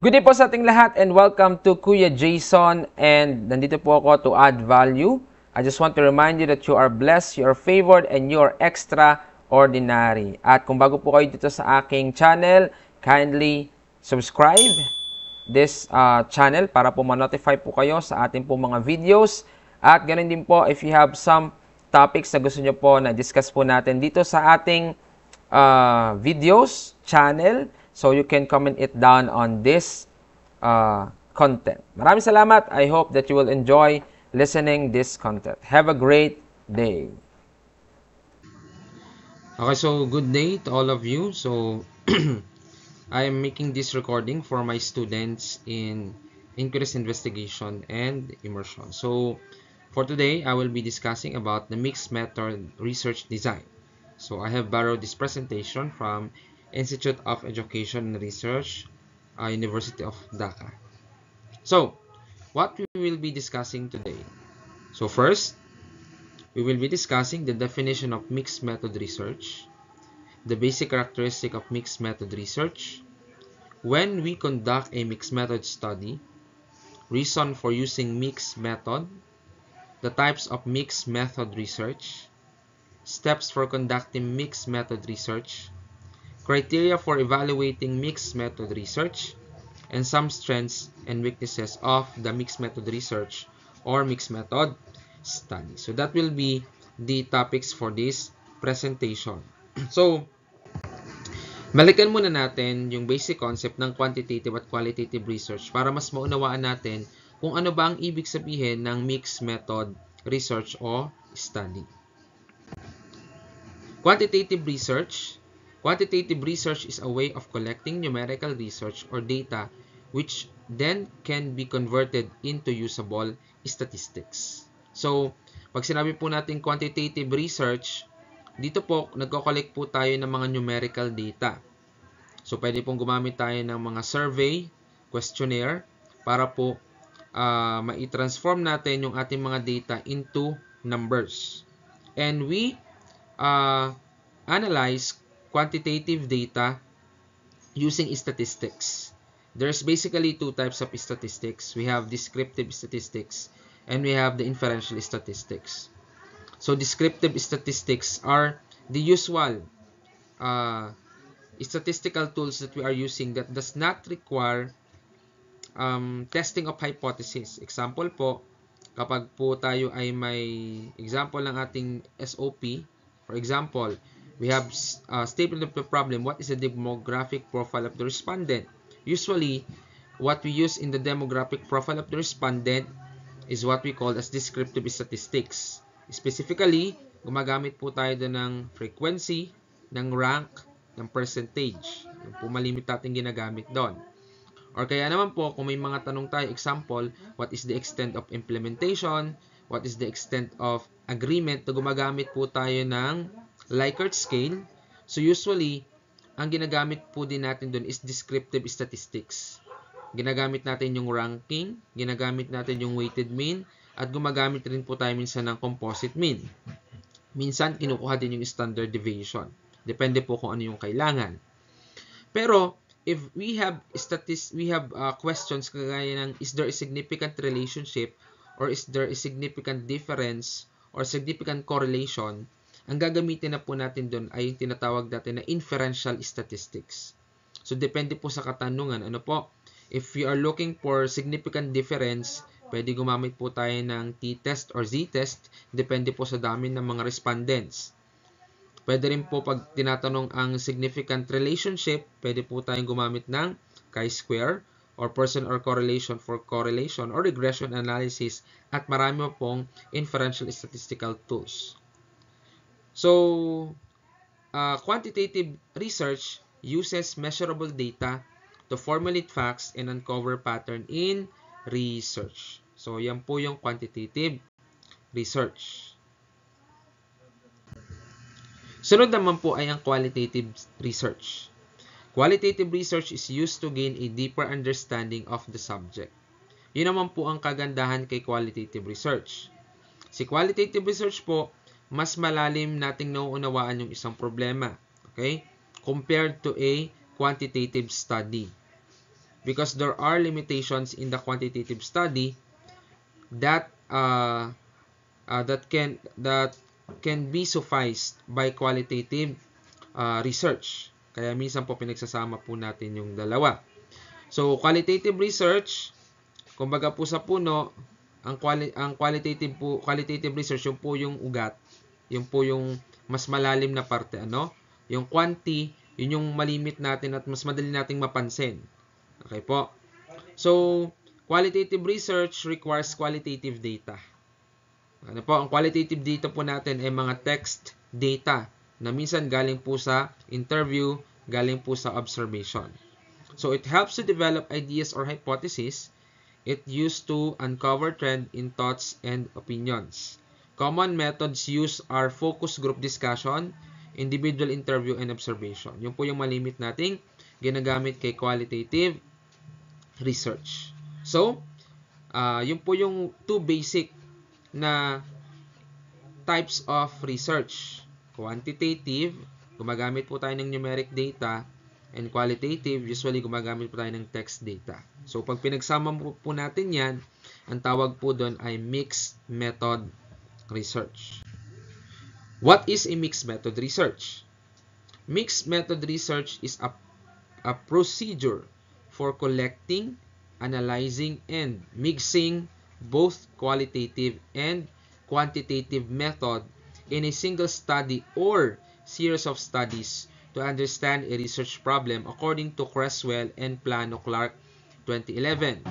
Good day po sa ating lahat and welcome to Kuya Jason, and nandito po ako to add value. I just want to remind you that you are blessed, you are favored, and you are extraordinary. At kung bago po kayo dito sa aking channel, kindly subscribe this channel para po ma-notify po kayo sa ating po mga videos. At ganun din po, if you have some topics na gusto nyo po na discuss po natin dito sa ating videos channel, so you can comment it down on this content. Maraming salamat. I hope that you will enjoy listening this content. Have a great day. Okay, so good day to all of you. So I am making this recording for my students in Inquiries Investigation and Immersion. So for today, I will be discussing about the mixed method research design. So I have borrowed this presentation from Institute of Education and Research, University of Dhaka. So what we will be discussing today. So first, we will be discussing the definition of mixed method research, the basic characteristic of mixed method research, when we conduct a mixed method study, reason for using mixed method, the types of mixed method research, steps for conducting mixed method research, criteria for evaluating mixed method research, and some strengths and weaknesses of the mixed method research or mixed method study. So that will be the topics for this presentation. So balikan muna natin yung basic concept ng quantitative at qualitative research para mas maunawaan natin kung ano ba ang ibig sabihin ng mixed method research o study. Quantitative research. Quantitative research is a way of collecting numerical research or data which then can be converted into usable statistics. So, pag sinabi po natin quantitative research, dito po nagko-collect po tayo ng mga numerical data. So, pwede pong gumamit tayo ng mga survey, questionnaire, para po ma-transform natin yung ating mga data into numbers. And we analyze quantitative data using statistics. There's basically two types of statistics. We have descriptive statistics and we have the inferential statistics. So descriptive statistics are the usual statistical tools that we are using that does not require testing of hypothesis. Example po, kapag po tayo ay may example ng ating SOP, for example, we have statement of the problem, what is the demographic profile of the respondent? Usually, what we use in the demographic profile of the respondent is what we call as descriptive statistics. Specifically, gumagamit po tayo doon ng frequency, ng rank, ng percentage. Yung po malimit natin ginagamit doon. Or kaya naman po, kung may mga tanong tayo, example, what is the extent of implementation? What is the extent of agreement? Na gumagamit po tayo ng Likert scale. So usually, ang ginagamit po din natin doon is descriptive statistics. Ginagamit natin yung ranking, ginagamit natin yung weighted mean, at gumagamit rin po tayo minsan ng composite mean. Minsan, kinukuha din yung standard deviation. Depende po kung ano yung kailangan. Pero, if we have questions kagaya ng, is there a significant relationship or is there a significant difference or significant correlation, ang gagamitin na po natin doon ay yung tinatawag natin na inferential statistics. So, depende po sa katanungan. Ano po? If we are looking for significant difference, pwede gumamit po tayo ng t-test or z-test. Depende po sa dami ng mga respondents. Pwede rin po pag tinatanong ang significant relationship, pwede po tayong gumamit ng chi-square or person or correlation for correlation or regression analysis at marami pong inferential statistical tools. So, quantitative research uses measurable data to formulate facts and uncover pattern in research. So, yan po yung quantitative research. Sunod naman po ay ang qualitative research. Qualitative research is used to gain a deeper understanding of the subject. Yun naman po ang kagandahan kay qualitative research. Si qualitative research po, mas malalim nating nauunawaan yung isang problema. Okay? Compared to a quantitative study. because there are limitations in the quantitative study that can be sufficed by qualitative research. Kaya minsan po pinagsasama po natin yung dalawa. So, qualitative research, kumbaga po sa puno, ang qualitative research, yung po yung ugat, yung po yung mas malalim na parte, ano? Yung quanti, yun yung malimit natin at mas madali nating mapansin. Okay po? So, qualitative research requires qualitative data. Ano po? Ang qualitative data po natin ay mga text data na minsan galing po sa interview, galing po sa observation. So, it helps to develop ideas or hypotheses. It used to uncover trend in thoughts and opinions. Common methods used are focus group discussion, individual interview, and observation. Yun po yung malimit nating ginagamit kay qualitative research. So, yun po yung two basic na types of research. Quantitative, gumagamit po tayo ng numeric data, and qualitative, usually gumagamit po tayo ng text data. So, pag pinagsama po natin yan, ang tawag po doon ay mixed method research. What is a mixed method research? Mixed method research is a procedure for collecting, analyzing, and mixing both qualitative and quantitative method in a single study or series of studies to understand a research problem according to Creswell and Plano-Clark 2011.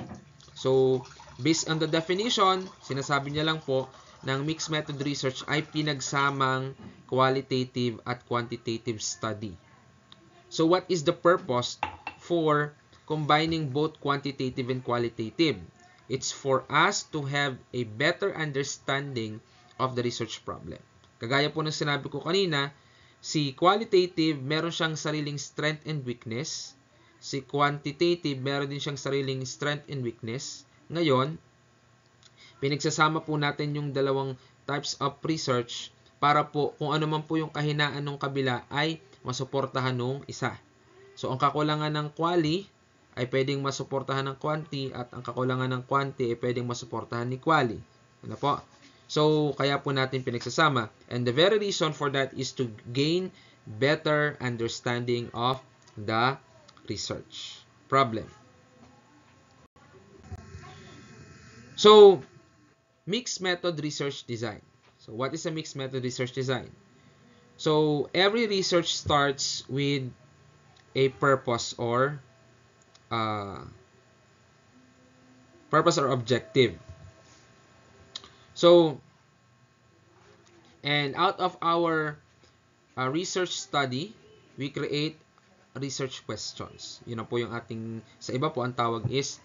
So, based on the definition, sinasabi niya lang po ng mixed method research ay pinagsamang qualitative at quantitative study. So, what is the purpose for combining both quantitative and qualitative? It's for us to have a better understanding of the research problem. Kagaya po ng sinabi ko kanina, si qualitative, meron siyang sariling strength and weakness. Si quantitative, meron din siyang sariling strength and weakness. Ngayon, pinagsasama po natin yung dalawang types of research para po kung ano man po yung kahinaan ng kabila ay masuportahan ng isa. So, ang kakulangan ng quali ay pwedeng masuportahan ng quanti at ang kakulangan ng quanti ay pwedeng masuportahan ni quali. Ano po? So, kaya po natin pinagsasama. And the very reason for that is to gain better understanding of the research problem. So, mixed method research design. So, what is a mixed method research design? So, every research starts with a purpose or objective. So, and out of our research study, we create research questions. Yun na po yung ating, sa iba po ang tawag is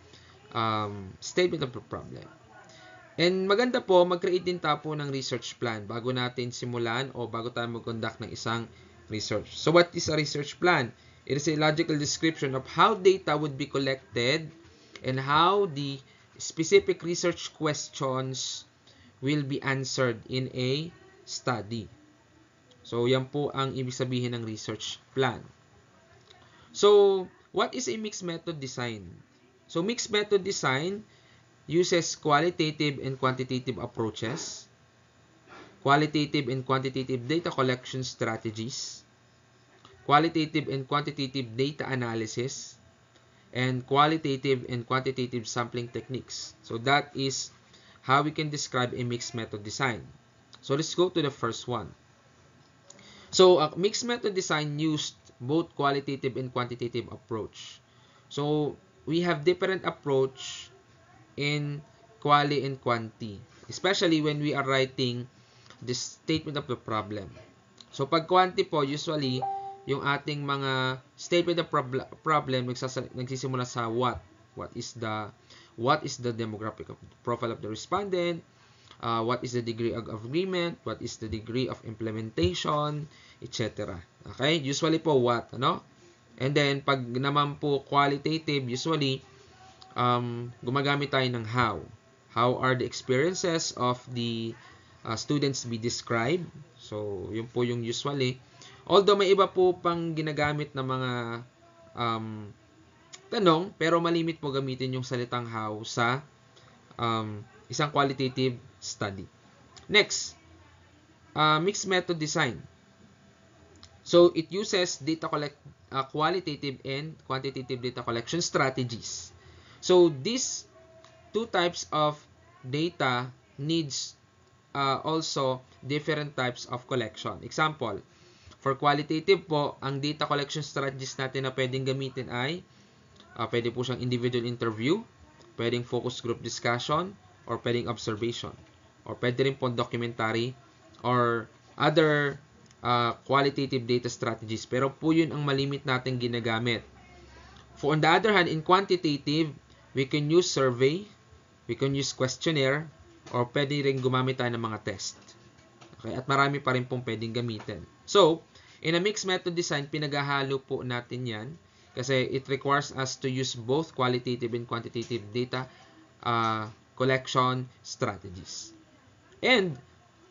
statement of the problem. And maganda po, mag-create din tayo po ng research plan bago natin simulan o bago tayo mag-conduct ng isang research. So, what is a research plan? It is a logical description of how data would be collected and how the specific research questions will be answered in a study. So, yan po ang ibig sabihin ng research plan. So, what is a mixed method design? So, mixed method design uses qualitative and quantitative approaches, qualitative and quantitative data collection strategies, qualitative and quantitative data analysis, and qualitative and quantitative sampling techniques. So, that is how we can describe a mixed method design. So, let's go to the first one. So, a mixed method design used both qualitative and quantitative approach. So, we have different approach in quali and quanti, especially when we are writing the statement of the problem. So, pag quanti po, usually, yung ating mga statement of problem nagsisimula sa what. What is the demographic profile of the respondent? What is the degree of agreement? What is the degree of implementation? Etc. Okay? Usually po what, ano? And then, pag naman po qualitative, usually, gumagamit tayo ng how. How are the experiences of the students be described? So, yun po yung usually. Although, may iba po pang ginagamit na mga tanong, pero malimit po gamitin yung salitang how sa isang qualitative study. Next, mixed method design. So, it uses qualitative and quantitative data collection strategies. So, these two types of data needs also different types of collection. Example, for qualitative po, ang data collection strategies natin na pwedeng gamitin ay pwede po siyang individual interview, pwedeng focus group discussion, or pwedeng observation. Or pwede rin po documentary or other qualitative data strategies. Pero po yun ang malimit natin ginagamit. For on the other hand, in quantitative, we can use survey, we can use questionnaire, or pwede rin gumamit tayo ng mga test. Okay? At marami pa rin pong pwedeng gamitin. So, in a mixed method design, pinaghahalo po natin yan kasi it requires us to use both qualitative and quantitative data collection strategies. And,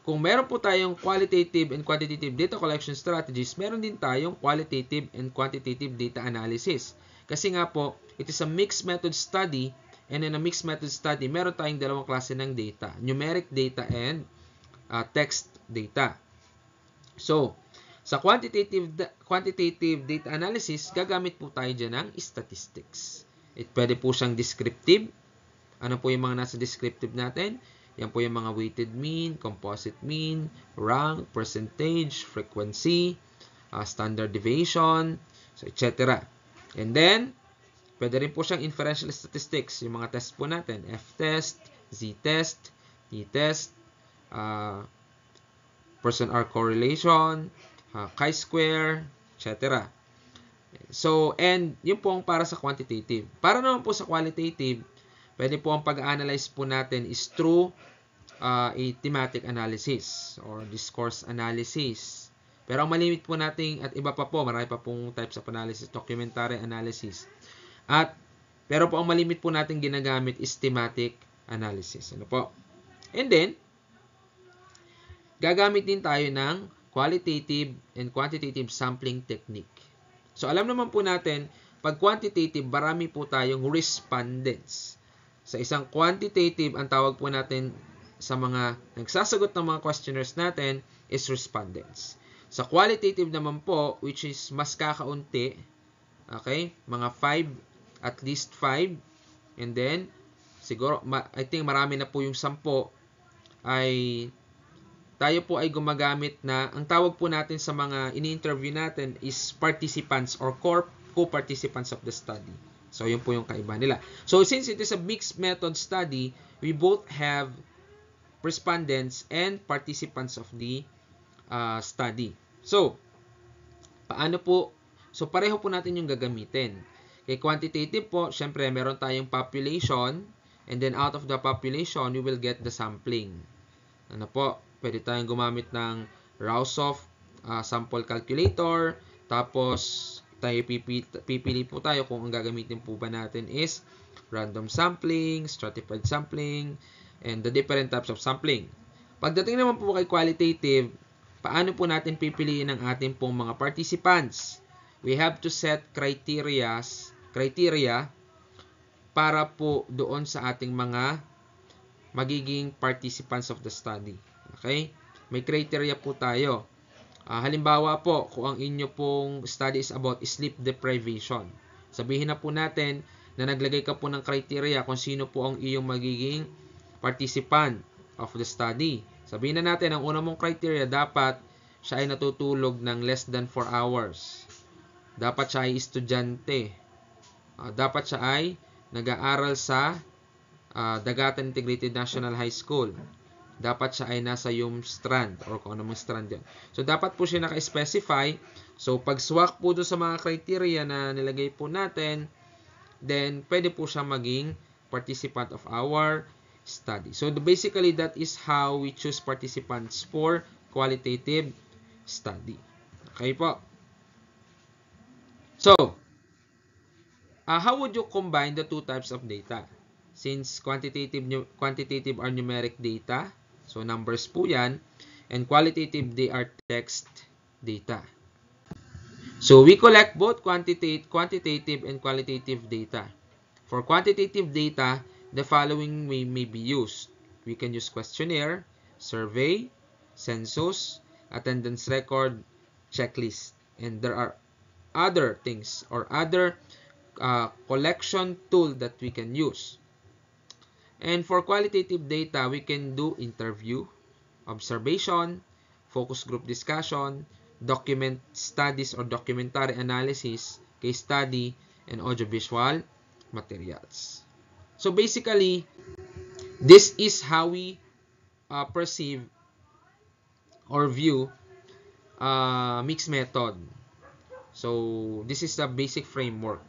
kung meron po tayong qualitative and quantitative data collection strategies, meron din tayong qualitative and quantitative data analysis. Kasi nga po, it is a mixed method study, and in a mixed method study, meron tayong dalawang klase ng data, numeric data and text data. So, sa quantitative data analysis, gagamit po tayo dyan ng statistics. Pwede po siyang descriptive. Ano po yung mga nasa descriptive natin? Yan po yung mga weighted mean, composite mean, rank, percentage, frequency, standard deviation, so etc. And then, pwede rin po siyang inferential statistics. Yung mga test po natin, F-test, Z-test, E-test, person-R correlation, chi-square, etc. So, and yun po ang para sa quantitative. Para naman po sa qualitative, pwede po ang pag-analyze po natin is through a thematic analysis or discourse analysis. Pero ang malimit po natin at iba pa po, marami pa pong types of analysis, documentary analysis. Pero po ang malimit po natin ginagamit is thematic analysis. Ano po? And then, gagamit din tayo ng qualitative and quantitative sampling technique. So, alam naman po natin, pag quantitative, marami po tayong respondents. Sa isang quantitative, ang tawag po natin sa mga nagsasagot ng mga questionnaires natin is respondents. Sa qualitative naman po, which is mas kakaunti, okay, mga 5, at least 5, and then, siguro, I think marami na po yung 10, ay tayo po ay gumagamit na, ang tawag po natin sa mga ini-interview natin is participants or co-participants of the study. So, yun po yung kaiba nila. So, since it is a mixed method study, we both have respondents and participants of the study. So, paano po? So, pareho po natin yung gagamitin. Kay quantitative po, syempre, meron tayong population, and then out of the population, we will get the sampling. Ano po? Pwede tayong gumamit ng Rausoff sample calculator. Tapos, tayo pipili po tayo kung ang gagamitin po ba natin is random sampling, stratified sampling, and the different types of sampling. Pagdating naman po kay qualitative, paano po natin pipiliin ang ating pong mga participants? We have to set criteria para po doon sa ating mga magiging participants of the study. Okay? May criteria po tayo. Halimbawa po, kung ang inyo pong study is about sleep deprivation. Sabihin na po natin na naglagay ka po ng criteria kung sino po ang iyong magiging participant of the study. Sabihin na natin, ang una mong criteria, dapat siya ay natutulog ng less than 4 hours. Dapat siya ay estudyante. Dapat siya ay nag-aaral sa Dagatan Integrated National High School. Dapat siya ay nasa yung strand or kung anong strand yan. So, dapat po siya naka-specify. So, pag swak po doon sa mga criteria na nilagay po natin, then, pwede po siya maging participant of our study. So, basically, that is how we choose participants for qualitative study. Okay po? So, how would you combine the two types of data? Since quantitative are numeric data, so numbers po yan, and qualitative, they are text data. So we collect both quantitative and qualitative data. For quantitative data, the following may be used. We can use questionnaire, survey, census, attendance record, checklist. And there are other things or other collection tool that we can use. And for qualitative data, we can do interview, observation, focus group discussion, document studies or documentary analysis, case study, and audiovisual materials. So basically, this is how we perceive or view mixed method. So this is the basic framework.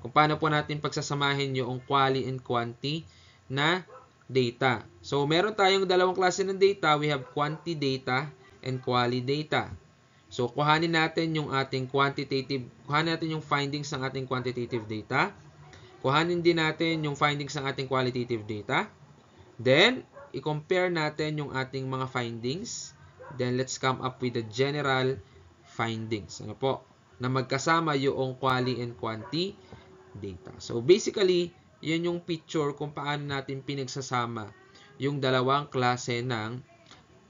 Kung paano po natin pagsasamahin yung quali and quanti na data. So meron tayong dalawang klase ng data. We have quanti data and quali data. So kuhanin natin yung ating kuhanin natin yung findings ng ating quantitative data. Kuhanin din natin yung findings ng ating qualitative data. Then, i-compare natin yung ating mga findings. Then, let's come up with the general findings. Ano po? Na magkasama yung quali and quanti data. So, basically, yun yung picture kung paano natin pinagsasama yung dalawang klase ng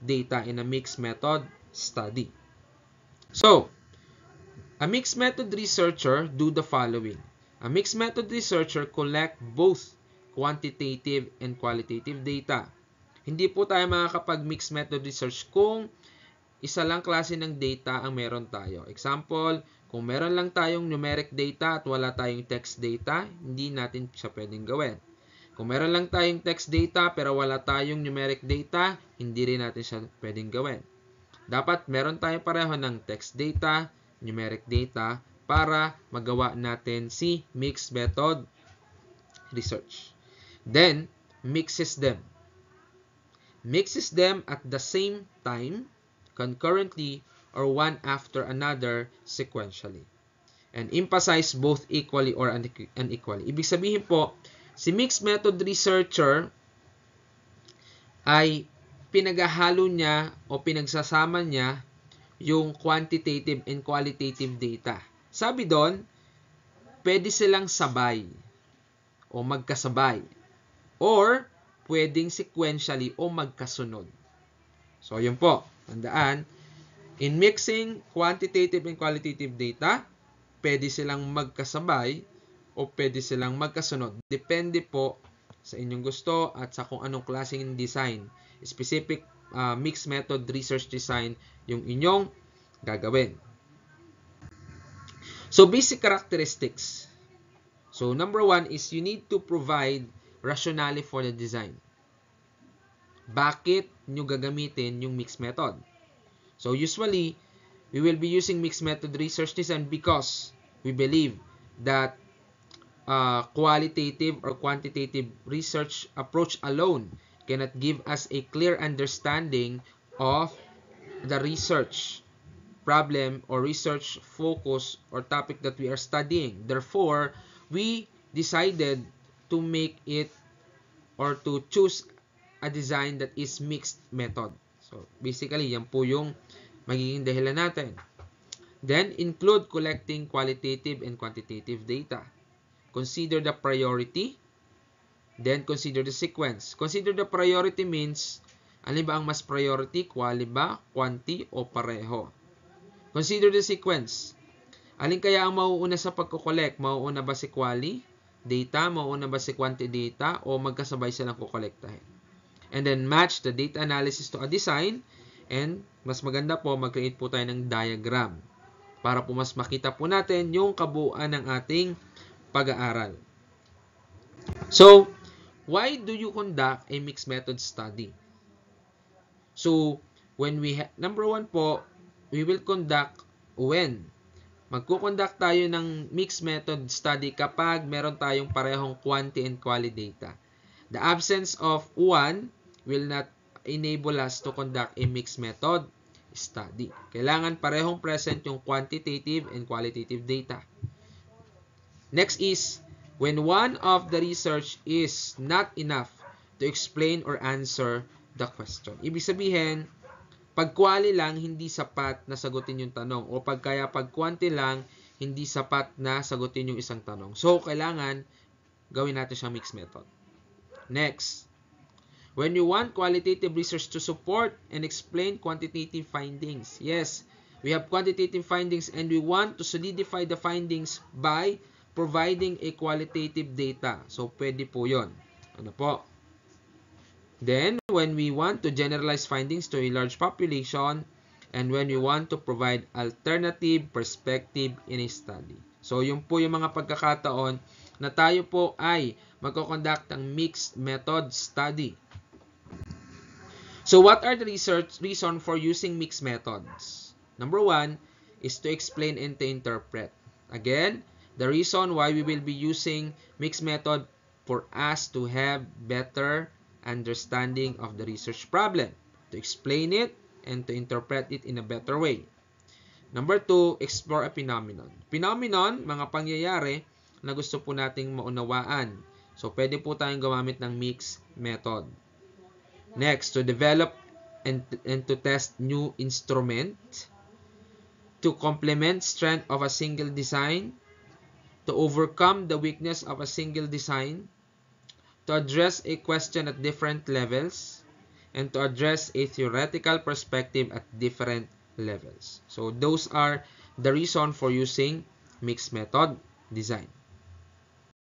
data in a mixed method study. So, a mixed method researcher do the following. A mixed method researcher collect both quantitative and qualitative data. Hindi po tayo makakapag mixed method research kung isa lang klase ng data ang meron tayo. Example, kung meron lang tayong numeric data at wala tayong text data, hindi natin siya pwedeng gawin. Kung meron lang tayong text data pero wala tayong numeric data, hindi rin natin siya pwedeng gawin. Dapat meron tayong pareho ng text data, numeric data, para magawa natin si mixed method research. Then, mixes them. Mixes them at the same time, concurrently, or one after another sequentially. And emphasize both equally or unequally. Ibig sabihin po, si mixed method researcher ay pinaghahalo niya o pinagsasama niya yung quantitative and qualitative data. Sabi doon, pwede silang sabay o magkasabay or pwedeng sequentially o magkasunod. So, yun po. Tandaan, in mixing quantitative and qualitative data, pwede silang magkasabay o pwede silang magkasunod. Depende po sa inyong gusto at sa kung anong klaseng design. Specific mixed method research design yung inyong gagawin. So, basic characteristics. So, number one is you need to provide rationale for the design. Bakit nyo gagamitin yung mixed method? So, usually, we will be using mixed method research design because we believe that qualitative or quantitative research approach alone cannot give us a clear understanding of the research problem or research focus or topic that we are studying. Therefore, we decided to make it or to choose a design that is mixed method. So, basically, yan po yung magiging dahilan natin. Then, include collecting qualitative and quantitative data. Consider the priority. Then, consider the sequence. Consider the priority means, alin ba ang mas priority? Quali ba, quanti, o pareho? Consider the sequence. Alin kaya ang mauuna sa pagko-collect? Mauuna ba si quali data? Mauuna ba si quanti data? O magkasabay silang kukolektahin? And then match the data analysis to a design. And mas maganda po, mag-create po tayo ng diagram para po mas makita po natin yung kabuuan ng ating pag-aaral. So, why do you conduct a mixed method study? So, when number one po, we will conduct when magkukonduct tayo ng mixed method study kapag meron tayong parehong quanti and quali data. The absence of one will not enable us to conduct a mixed method study. Kailangan parehong present yung quantitative and qualitative data. Next is, when one of the research is not enough to explain or answer the question. Ibig sabihin, Pag quali lang, hindi sapat na sagutin yung tanong. O pag quanti lang, hindi sapat na sagutin yung isang tanong. So, kailangan gawin natin siyang mixed method. Next, when you want qualitative research to support and explain quantitative findings. Yes, we have quantitative findings and we want to solidify the findings by providing a qualitative data. So, pwede po yun. Ano po? Then, when we want to generalize findings to a large population and when we want to provide alternative perspective in a study. So, yun po yung mga pagkakataon na tayo po ay magko-conduct ng mixed method study. So, what are the reason for using mixed methods? Number 1 is to explain and to interpret. Again, the reason why we will be using mixed method for us to have better understanding of the research problem, to explain it and to interpret it in a better way. Number 2, explore a phenomenon. Phenomenon, mga pangyayari na gusto po nating maunawaan. So, pwede po tayong gumamit ng mixed method. Next, to develop and to test new instrument, to complement strength of a single design, to overcome the weakness of a single design, to address a question at different levels, and to address a theoretical perspective at different levels. So those are the reason for using mixed method design.